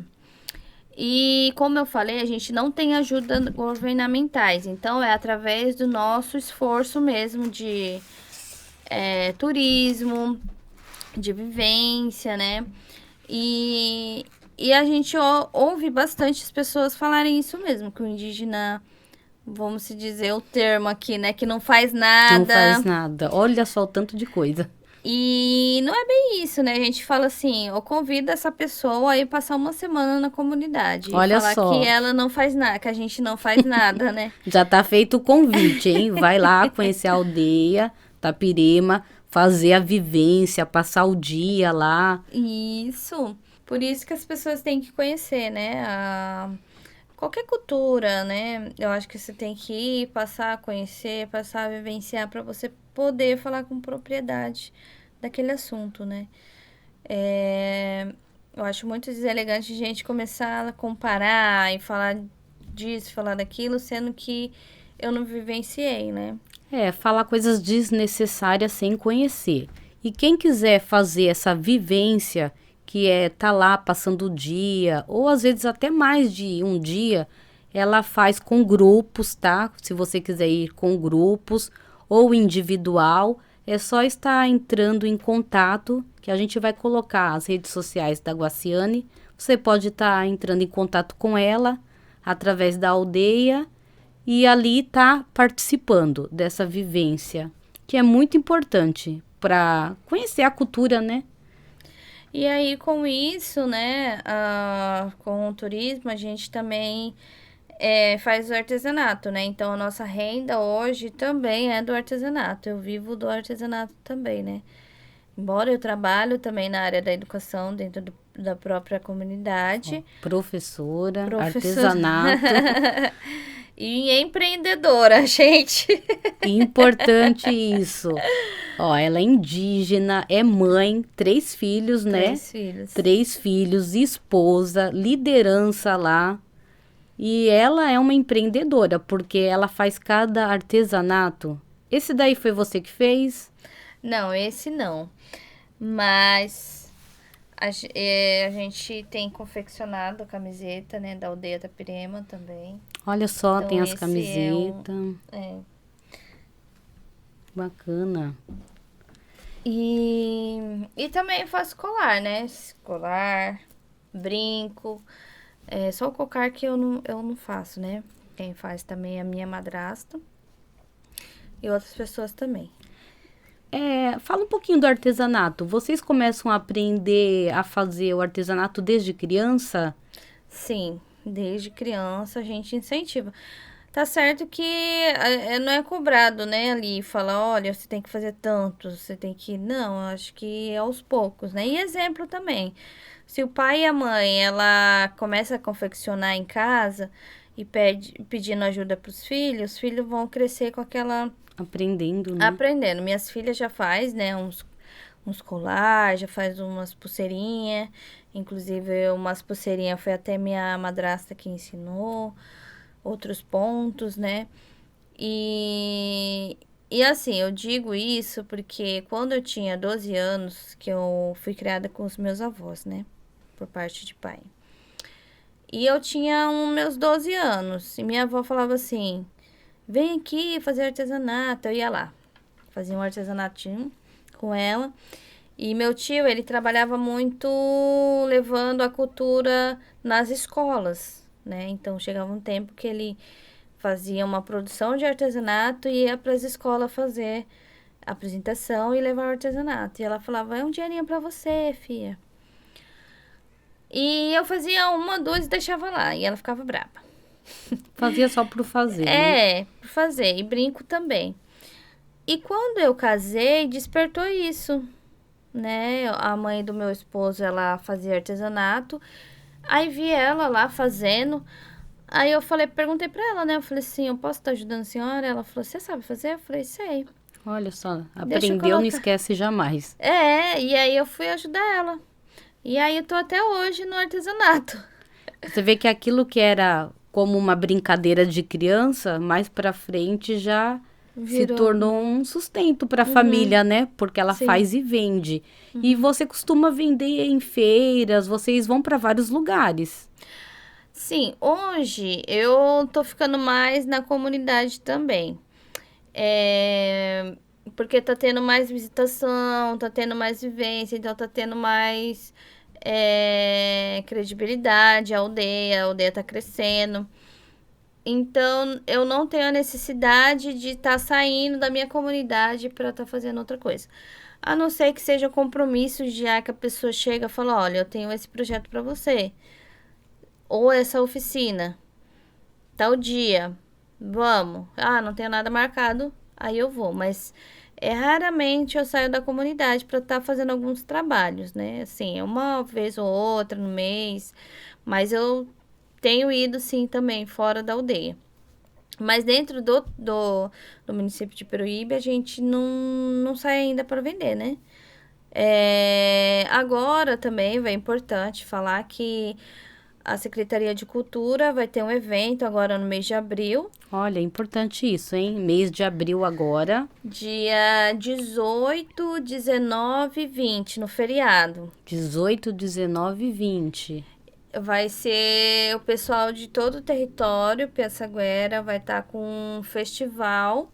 E, como eu falei, a gente não tem ajuda governamentais. Então, é através do nosso esforço mesmo de turismo, de vivência, né? E a gente ouve bastante as pessoas falarem isso mesmo, que o indígena, vamos se dizer o termo aqui, né? Que não faz nada. Não faz nada. Olha só o tanto de coisa. E não é bem isso, né? A gente fala assim, eu convido essa pessoa a ir passar uma semana na comunidade. Olha e falar só. que ela não faz nada, que a gente não faz nada, né? Já tá feito o convite, hein? Vai lá conhecer a aldeia Tapirema, fazer a vivência, passar o dia lá. Isso. Por isso que as pessoas têm que conhecer, né? Qualquer cultura, né? Eu acho que você tem que ir, passar a conhecer, passar a vivenciar para você poder falar com propriedade daquele assunto, né? Eu acho muito deselegante a gente começar a comparar e falar disso, falar daquilo, sendo que eu não vivenciei, né? Falar coisas desnecessárias sem conhecer. E quem quiser fazer essa vivência, que é tá lá passando o dia, ou às vezes até mais de um dia, ela faz com grupos, tá? Se você quiser ir com grupos ou individual, é só estar entrando em contato, que a gente vai colocar as redes sociais da Guaciane. Você pode estar entrando em contato com ela através da aldeia e ali tá participando dessa vivência, que é muito importante para conhecer a cultura, né? E aí, com isso, né, com o turismo, a gente também faz o artesanato, né? Então, a nossa renda hoje também é do artesanato. Eu vivo do artesanato também, né? Embora eu trabalho também na área da educação dentro da própria comunidade. Professora, Professora. artesanato. E empreendedora, gente. Importante isso. Ó, ela é indígena, é mãe, 3 filhos, né? 3 filhos. 3 filhos, esposa, liderança lá. E ela é uma empreendedora, porque ela faz cada artesanato. Esse daí foi você que fez? Não, esse não. Mas a gente tem confeccionado a camiseta, né, da Aldeia Itapirema também. Olha só, Então, tem as esse camisetas. É. Bacana. E também faço colar, né? Colar, brinco. Só o cocar que eu não faço, né? Quem faz também é a minha madrasta. E outras pessoas também. Fala um pouquinho do artesanato. Vocês começam a aprender a fazer o artesanato desde criança? Sim, desde criança a gente incentiva. Tá certo que não é cobrado, né, ali, fala, olha, você tem que fazer tanto, você tem que... Não, eu acho que é aos poucos, né? E exemplo também. Se o pai e a mãe, ela começa a confeccionar em casa e pedindo ajuda para os filhos vão crescer com aquela... Aprendendo, né? Aprendendo. Minhas filhas já faz, né, uns colar, já faz umas pulseirinhas. Inclusive, umas pulseirinhas foi até minha madrasta que ensinou. Outros pontos, né? E assim, eu digo isso porque quando eu tinha 12 anos, que eu fui criada com os meus avós, né? Por parte de pai. E eu tinha meus 12 anos. E minha avó falava assim, vem aqui fazer artesanato. Eu ia lá, fazia um artesanatinho com ela. E meu tio, ele trabalhava muito levando a cultura nas escolas, né? Então, chegava um tempo que ele fazia uma produção de artesanato e ia para as escolas fazer a apresentação e levar o artesanato. E ela falava, é um dinheirinho para você, filha. E eu fazia uma, duas e deixava lá. E ela ficava brava. Fazia só por fazer, né? Por fazer. E brinco também. E quando eu casei, despertou isso, né? A mãe do meu esposo, ela fazia artesanato. Aí vi ela lá fazendo. Aí eu perguntei pra ela, né? Eu falei assim, eu posso estar ajudando a senhora? Ela falou, você sabe fazer? Eu falei, sei. Olha só, Deixa eu aprendeu, não colocar. esquece jamais. E aí eu fui ajudar ela. E aí eu tô até hoje no artesanato. Você vê que aquilo que era como uma brincadeira de criança, mais pra frente já se Virou. tornou um sustento para a família, né? Porque ela Sim. faz e vende. E você costuma vender em feiras, vocês vão para vários lugares. Sim, hoje eu tô ficando mais na comunidade também. Porque tá tendo mais visitação, tá tendo mais vivência, então tá tendo mais credibilidade, a aldeia tá crescendo. Então, eu não tenho a necessidade de estar saindo da minha comunidade para estar fazendo outra coisa. A não ser que seja compromisso já que a pessoa chega e fala, olha, eu tenho esse projeto para você. Ou essa oficina. Tal dia. Vamos. Ah, não tenho nada marcado. Aí eu vou. Mas Raramente eu saio da comunidade para estar fazendo alguns trabalhos, né? Assim, uma vez ou outra no mês, mas eu tenho ido, sim, também fora da aldeia. Mas dentro do município de Peruíbe, a gente não sai ainda para vender, né? Agora também é importante falar que a Secretaria de Cultura vai ter um evento agora no mês de abril. Olha, é importante isso, hein? Mês de abril agora. Dia 18, 19 e 20, no feriado. 18, 19 e 20. Vai ser o pessoal de todo o território, Piaçaguera, vai estar com um festival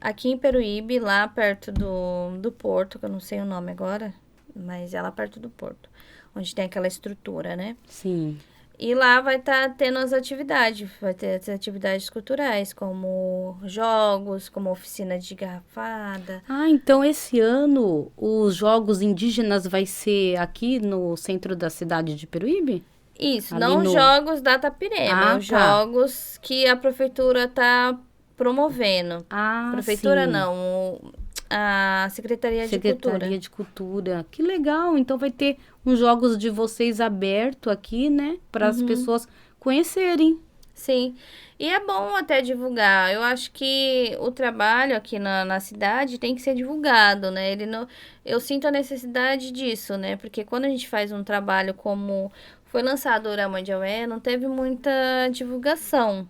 aqui em Peruíbe, lá perto do porto, que eu não sei o nome agora, mas é lá perto do porto, onde tem aquela estrutura, né? Sim. E lá vai estar tendo as atividades, vai ter as atividades culturais, como jogos, como oficina de garrafada. Ah, então esse ano os Jogos Indígenas vai ser aqui no centro da cidade de Peruíbe? Isso, Ali não no... jogos da Tapirema, os tá. jogos que a prefeitura está promovendo. Ah, Prefeitura sim. não, a Secretaria de Cultura. Secretaria de Cultura. Que legal! Então vai ter uns jogos de vocês aberto aqui, né? Para as pessoas conhecerem. Sim, e é bom até divulgar. Eu acho que o trabalho aqui na cidade tem que ser divulgado, né? Ele não, eu sinto a necessidade disso, né? Porque quando a gente faz um trabalho como foi lançado o Uramandiaué, não teve muita divulgação,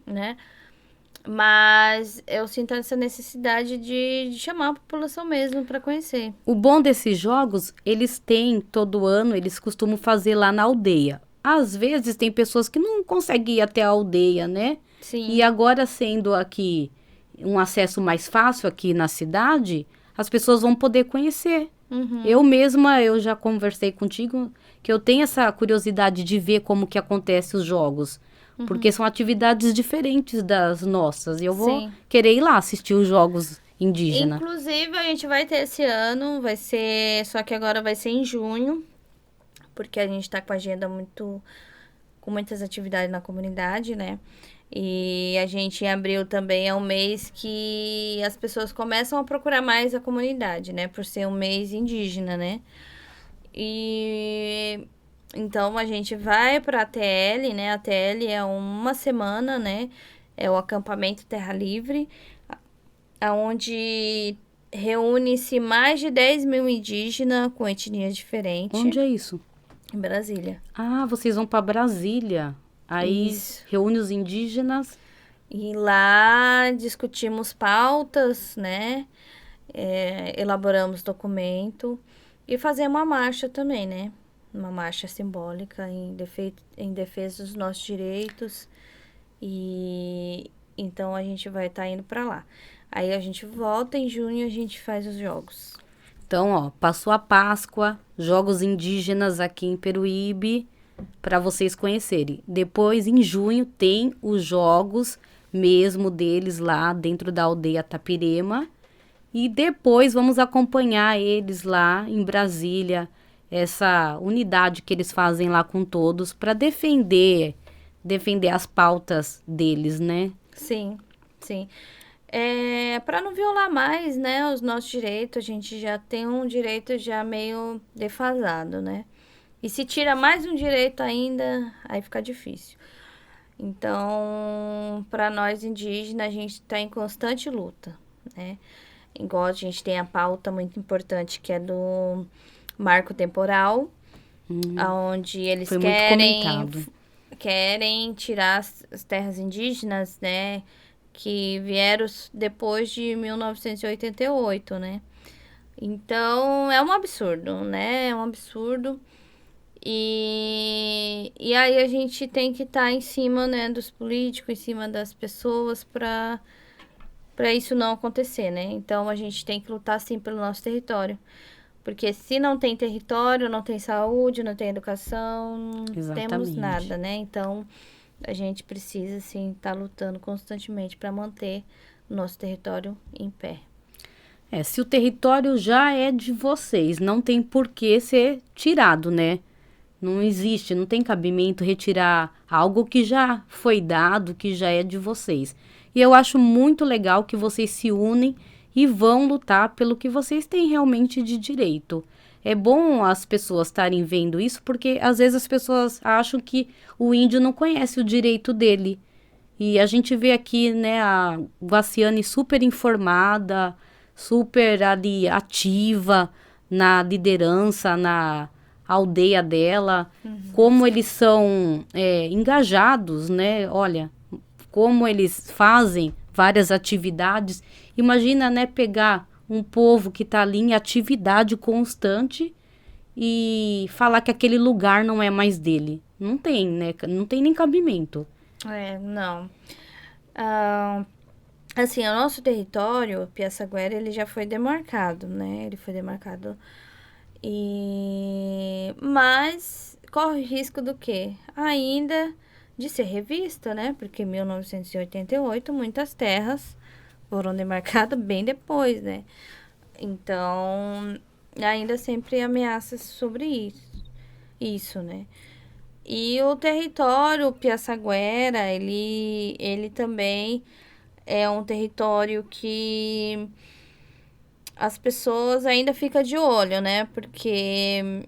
né? Mas eu sinto essa necessidade de chamar a população mesmo para conhecer. O bom desses jogos, eles têm todo ano, eles costumam fazer lá na aldeia. Às vezes tem pessoas que não conseguem ir até a aldeia, né? Sim. E agora sendo aqui um acesso mais fácil aqui na cidade, as pessoas vão poder conhecer. Eu mesma, eu já conversei contigo, que eu tenho essa curiosidade de ver como que acontece os jogos. Porque são atividades diferentes das nossas. E eu vou Sim. querer ir lá assistir os jogos indígenas. Inclusive, a gente vai ter esse ano, vai ser, só que agora vai ser em junho, porque a gente tá com a agenda com muitas atividades na comunidade, né? E a gente em abril também é um mês que as pessoas começam a procurar mais a comunidade, né? Por ser um mês indígena, né? E então a gente vai para a ATL, né? A ATL é uma semana, né? É o acampamento Terra Livre, onde reúne-se mais de 10 mil indígenas com etnias diferentes. Onde é isso? Em Brasília. Ah, vocês vão para Brasília. Aí Isso. reúne os indígenas. E lá discutimos pautas, né? Elaboramos documento e fazemos uma marcha também, né? Uma marcha simbólica em defesa dos nossos direitos. E então a gente vai estar indo para lá. Aí a gente volta em junho e a gente faz os jogos. Então, ó, passou a Páscoa, jogos indígenas aqui em Peruíbe, para vocês conhecerem. Depois, em junho, tem os jogos mesmo deles lá dentro da aldeia Tapirema. E depois vamos acompanhar eles lá em Brasília, essa unidade que eles fazem lá com todos para defender as pautas deles, né? Sim, sim. Para não violar mais, né, os nossos direitos, a gente já tem um direito já meio defasado, né? E se tira mais um direito ainda, aí fica difícil. Então, para nós indígenas, a gente está em constante luta, né? Igual a gente tem a pauta muito importante que é do marco temporal, onde eles Foi muito comentado. querem tirar as terras indígenas, né? Que vieram depois de 1988, né? Então, é um absurdo, né? É um absurdo. E aí a gente tem que estar em cima, né, dos políticos, em cima das pessoas para isso não acontecer, né? Então, a gente tem que lutar, sim, pelo nosso território. Porque se não tem território, não tem saúde, não tem educação, não temos Exatamente. nada, né? Então, a gente precisa, sim, estar lutando constantemente para manter o nosso território em pé. Se o território já é de vocês, não tem por que ser tirado, né? Não existe, não tem cabimento retirar algo que já foi dado, que já é de vocês. E eu acho muito legal que vocês se unem e vão lutar pelo que vocês têm realmente de direito. É bom as pessoas estarem vendo isso, porque às vezes as pessoas acham que o índio não conhece o direito dele. E a gente vê aqui, né, a Guaciane super informada, super ali ativa na liderança, na aldeia dela, como eles são engajados, né? Olha, como eles fazem várias atividades. Imagina, né, pegar um povo que está ali em atividade constante e falar que aquele lugar não é mais dele. Não tem, né? Não tem nem cabimento. Não. Ah, assim, o nosso território, Piaçaguera, ele já foi demarcado, né? Ele foi demarcado. Mas corre risco do quê? Ainda de ser revista, né? Porque em 1988 muitas terras foram demarcadas bem depois, né? Então, ainda sempre ameaças sobre isso, né? E o território Piaçaguera, ele também é um território que as pessoas ainda ficam de olho, né? Porque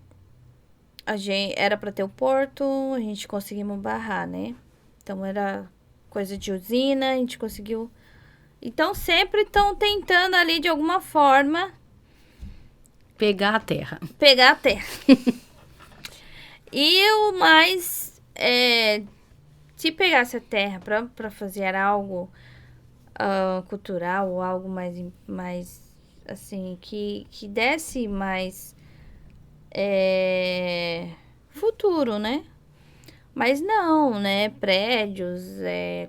a gente era para ter o porto, a gente conseguimos barrar, né? Então era coisa de usina, a gente conseguiu. Então sempre estão tentando ali de alguma forma Pegar a terra. pegar a terra. E o mais se pegasse a terra para fazer algo cultural ou algo mais assim, que desse mais futuro, né? Mas não, né? Prédios,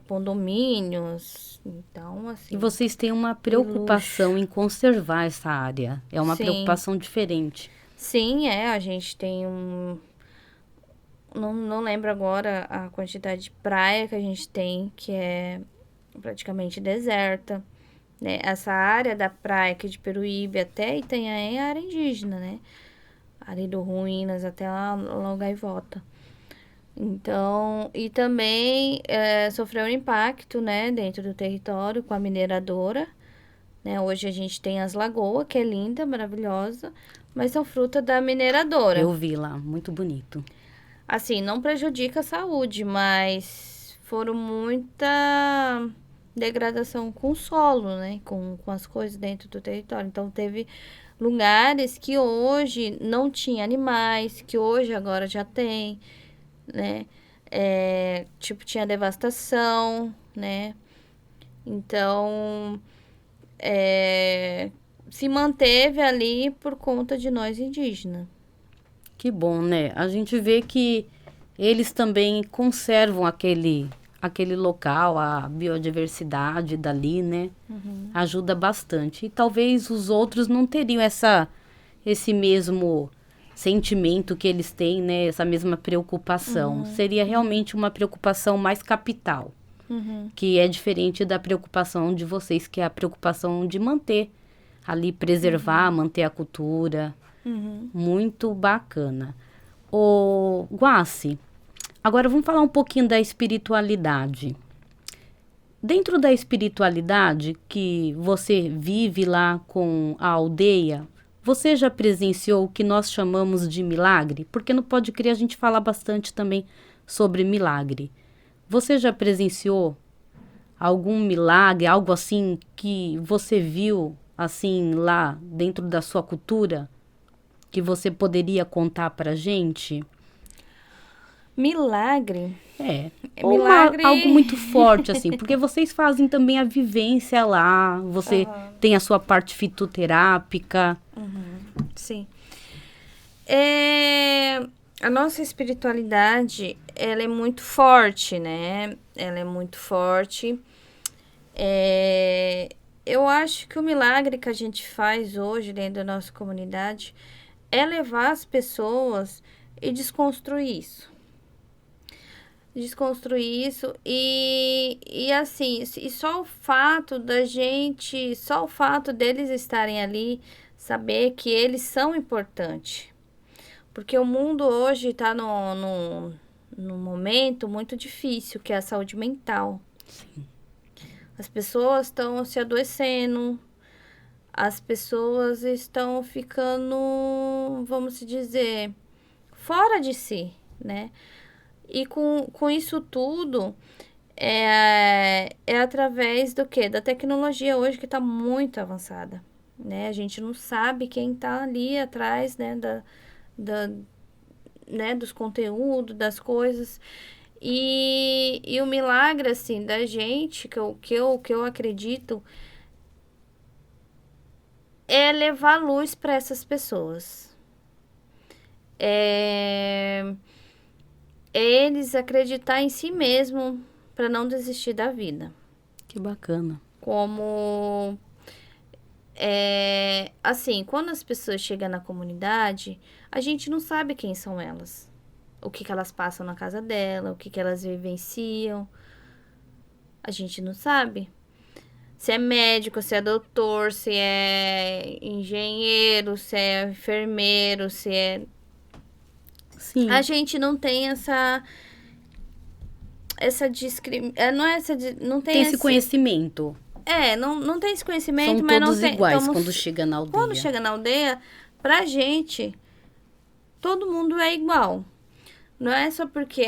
condomínios, então assim. E vocês têm uma preocupação em conservar essa área. É uma Sim. preocupação diferente. Sim, a gente tem não lembro agora a quantidade de praia que a gente tem, que é praticamente deserta, né? Essa área da praia aqui de Peruíbe até Itanhaém é área indígena, né? Ali do Ruínas até lá Gaivota. Então, e também sofreu um impacto, né, dentro do território com a mineradora, né? Hoje a gente tem as lagoas, que é linda, maravilhosa, mas são fruta da mineradora. Eu vi lá, muito bonito. Assim, não prejudica a saúde, mas foram muita degradação com o solo, né? Com as coisas dentro do território. Então, teve lugares que hoje não tinha animais, que hoje agora já tem, né? Tipo, tinha devastação, né? Então, se manteve ali por conta de nós indígenas. Que bom, né? A gente vê que eles também conservam aquele local, a biodiversidade dali, né? Ajuda bastante. E talvez os outros não teriam esse mesmo sentimento que eles têm, né? Essa mesma preocupação. Seria realmente uma preocupação mais capital, que é diferente da preocupação de vocês, que é a preocupação de manter ali, preservar, manter a cultura. Muito bacana. Ô, Guaci, agora vamos falar um pouquinho da espiritualidade. Dentro da espiritualidade que você vive lá com a aldeia, você já presenciou o que nós chamamos de milagre? Porque no Pode Crer a gente fala bastante também sobre milagre. Você já presenciou algum milagre, algo assim que você viu assim lá dentro da sua cultura? Que você poderia contar pra gente? Milagre? Ou Milagre... algo muito forte, assim, porque vocês fazem também a vivência lá, você tem a sua parte fitoterápica. Sim. A nossa espiritualidade, ela é muito forte, né? Ela é muito forte. Eu acho que o milagre que a gente faz hoje dentro da nossa comunidade é levar as pessoas e desconstruir isso. E assim, e só o fato deles estarem ali, saber que eles são importantes. Porque o mundo hoje está num momento muito difícil, que é a saúde mental. Sim. As pessoas estão se adoecendo, as pessoas estão ficando, vamos dizer, fora de si, né? E com isso tudo, é através do quê? Da tecnologia hoje que está muito avançada, né? A gente não sabe quem está ali atrás, né, né, dos conteúdos, das coisas. E o milagre, assim, da gente, que eu acredito, é levar luz para essas pessoas. É eles acreditar em si mesmo para não desistir da vida. Que bacana. Como, assim, quando as pessoas chegam na comunidade, a gente não sabe quem são elas. O que elas passam na casa dela, o que elas vivenciam. A gente não sabe. Se é médico, se é doutor, se é engenheiro, se é enfermeiro, se é... Sim. A gente não tem essa não é essa... Não tem esse conhecimento. Não tem esse conhecimento, São mas todos não tem... iguais quando chega na aldeia. Quando chega na aldeia, pra gente, todo mundo é igual. Não é só porque,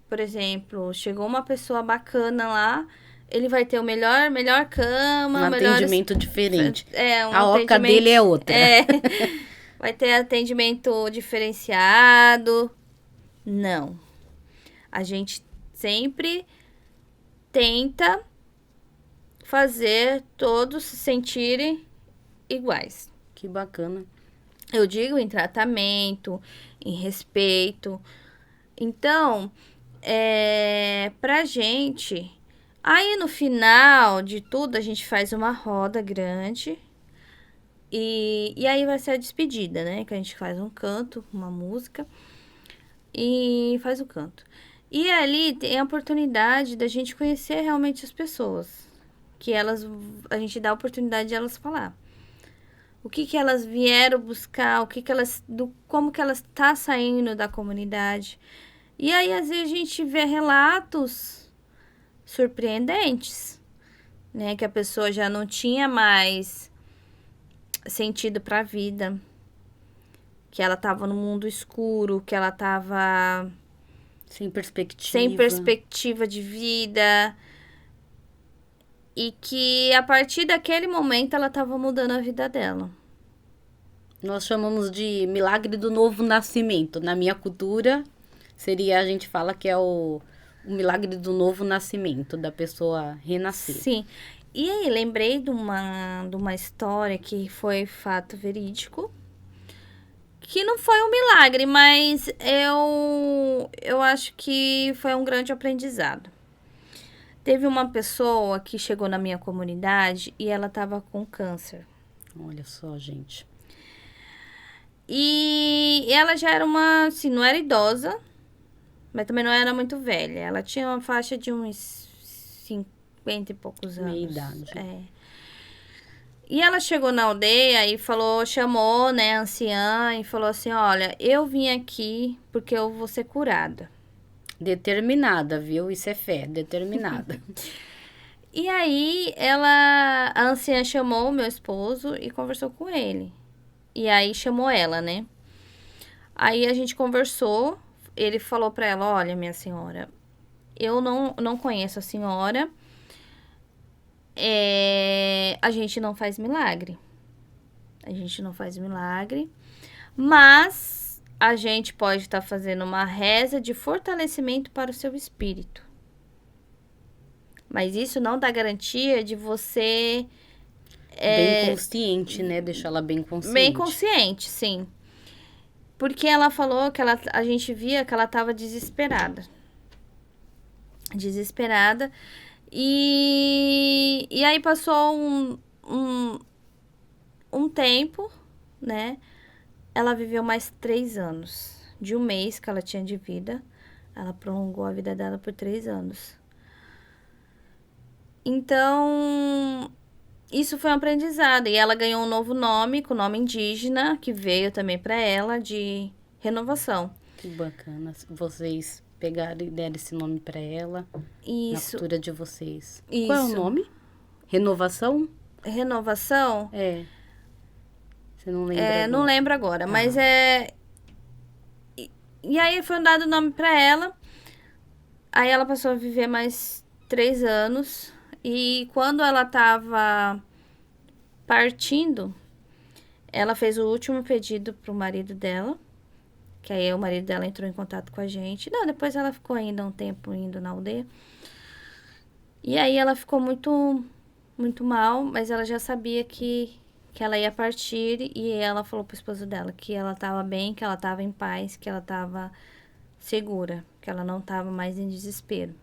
por exemplo, chegou uma pessoa bacana lá, ele vai ter o melhor cama, atendimento diferente. A oca dele é outra. Vai ter atendimento diferenciado. Não. A gente sempre tenta fazer todos se sentirem iguais. Que bacana. Eu digo em tratamento, em respeito. Então, pra gente... Aí, no final de tudo, a gente faz uma roda grande. E aí vai ser a despedida, né? Que a gente faz um canto, uma música. E faz o canto. E ali tem a oportunidade da gente conhecer realmente as pessoas. Que a gente dá a oportunidade de elas falar. O que elas vieram buscar, como que elas tá saindo da comunidade. E aí, às vezes, a gente vê relatos surpreendentes, né? Que a pessoa já não tinha mais sentido para a vida. Que ela tava no mundo escuro, que ela tava sem perspectiva de vida. E que a partir daquele momento ela estava mudando a vida dela. Nós chamamos de milagre do novo nascimento. Na minha cultura, a gente fala que é o milagre do novo nascimento, da pessoa renascer. Sim. E aí, lembrei de uma história que foi fato verídico. Que não foi um milagre, mas eu acho que foi um grande aprendizado. Teve uma pessoa que chegou na minha comunidade e ela tava com câncer. Olha só, gente. E ela já era assim, não era idosa, mas também não era muito velha. Ela tinha uma faixa de uns 50 e poucos anos. Meia idade. E ela chegou na aldeia e chamou, né, a anciã e falou assim, olha, eu vim aqui porque eu vou ser curada. Determinada, viu? Isso é fé, determinada. E aí, a anciã chamou o meu esposo e conversou com ele. E aí, chamou ela, né? Aí, a gente conversou. Ele falou pra ela, olha, minha senhora, eu não conheço a senhora. A gente não faz milagre. A gente não faz milagre. Mas... a gente pode estar fazendo uma reza de fortalecimento para o seu espírito. Mas isso não dá garantia de você... bem consciente, né? Deixar ela bem consciente. Bem consciente, sim. Porque ela falou que a gente via que ela estava desesperada. Desesperada. E aí passou um tempo, né? Ela viveu mais 3 anos. De um mês que ela tinha de vida, ela prolongou a vida dela por 3 anos. Então, isso foi um aprendizado. E ela ganhou um novo nome, com o nome indígena, que veio também para ela, de renovação. Que bacana. Vocês pegaram e deram esse nome para ela. Isso. Na cultura de vocês. Isso. Qual é o nome? Renovação? renovação, Você não lembra? não lembro agora, mas E aí foi dado o nome pra ela. Aí ela passou a viver mais 3 anos. E quando ela tava partindo, ela fez o último pedido pro marido dela. Que aí o marido dela entrou em contato com a gente. Não, depois ela ficou ainda um tempo indo na aldeia. E aí ela ficou muito, muito mal, mas ela já sabia que ela ia partir. E ela falou pro esposo dela que ela tava bem, que ela tava em paz, que ela tava segura, que ela não tava mais em desespero.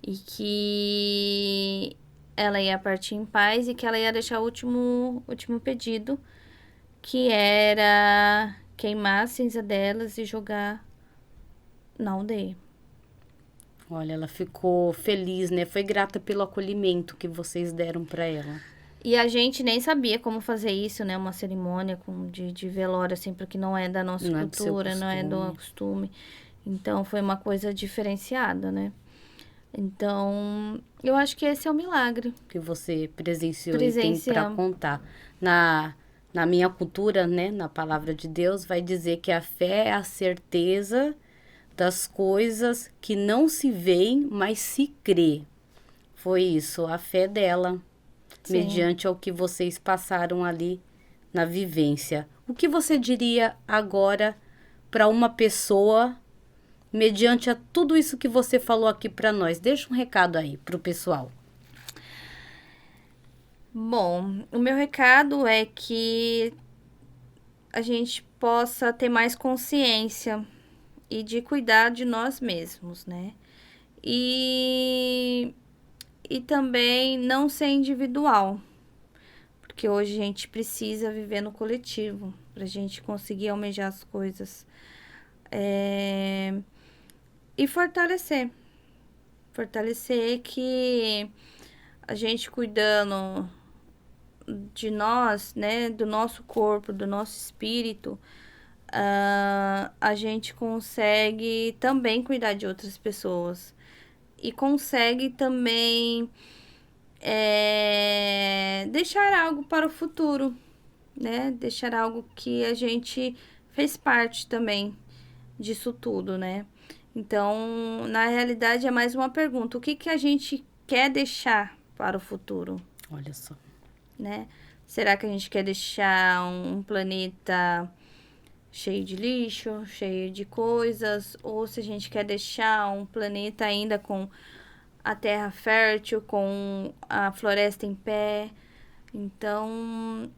E que ela ia partir em paz e que ela ia deixar o último pedido, que era queimar a cinza delas e jogar na aldeia. Olha, ela ficou feliz, né? Foi grata pelo acolhimento que vocês deram para ela. E a gente nem sabia como fazer isso, né? Uma cerimônia de velório, assim, porque não é da nossa cultura, não é do costume. Então, foi uma coisa diferenciada, né? Então, eu acho que esse é o milagre. Que você presenciou e tem para contar. Na minha cultura, né? Na palavra de Deus, vai dizer que a fé é a certeza das coisas que não se veem, mas se crê. Foi isso, a fé dela. Sim. Mediante ao que vocês passaram ali na vivência. O que você diria agora para uma pessoa, mediante a tudo isso que você falou aqui para nós? Deixa um recado aí para o pessoal. Bom, o meu recado é que a gente possa ter mais consciência e de cuidar de nós mesmos, né? E também não ser individual, porque hoje a gente precisa viver no coletivo para a gente conseguir almejar as coisas. E fortalecer que a gente cuidando de nós, né, do nosso corpo, do nosso espírito, a gente consegue também cuidar de outras pessoas e consegue também deixar algo para o futuro, né? Deixar algo que a gente fez parte também disso tudo, né? Então, na realidade, é mais uma pergunta. O que a gente quer deixar para o futuro? Olha só. Né? Será que a gente quer deixar um planeta cheio de lixo, cheio de coisas? Ou se a gente quer deixar um planeta ainda com a terra fértil, com a floresta em pé? Então,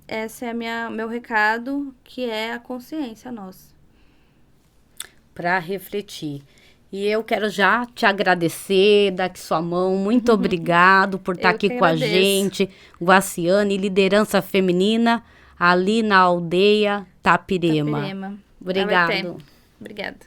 esse é meu recado, que é a consciência nossa. Para refletir. E eu quero já te agradecer, dar aqui sua mão. Muito obrigado por estar aqui com a gente. Guaciane, liderança feminina, ali na aldeia Tapirema. Tapirema. Obrigado. Obrigada.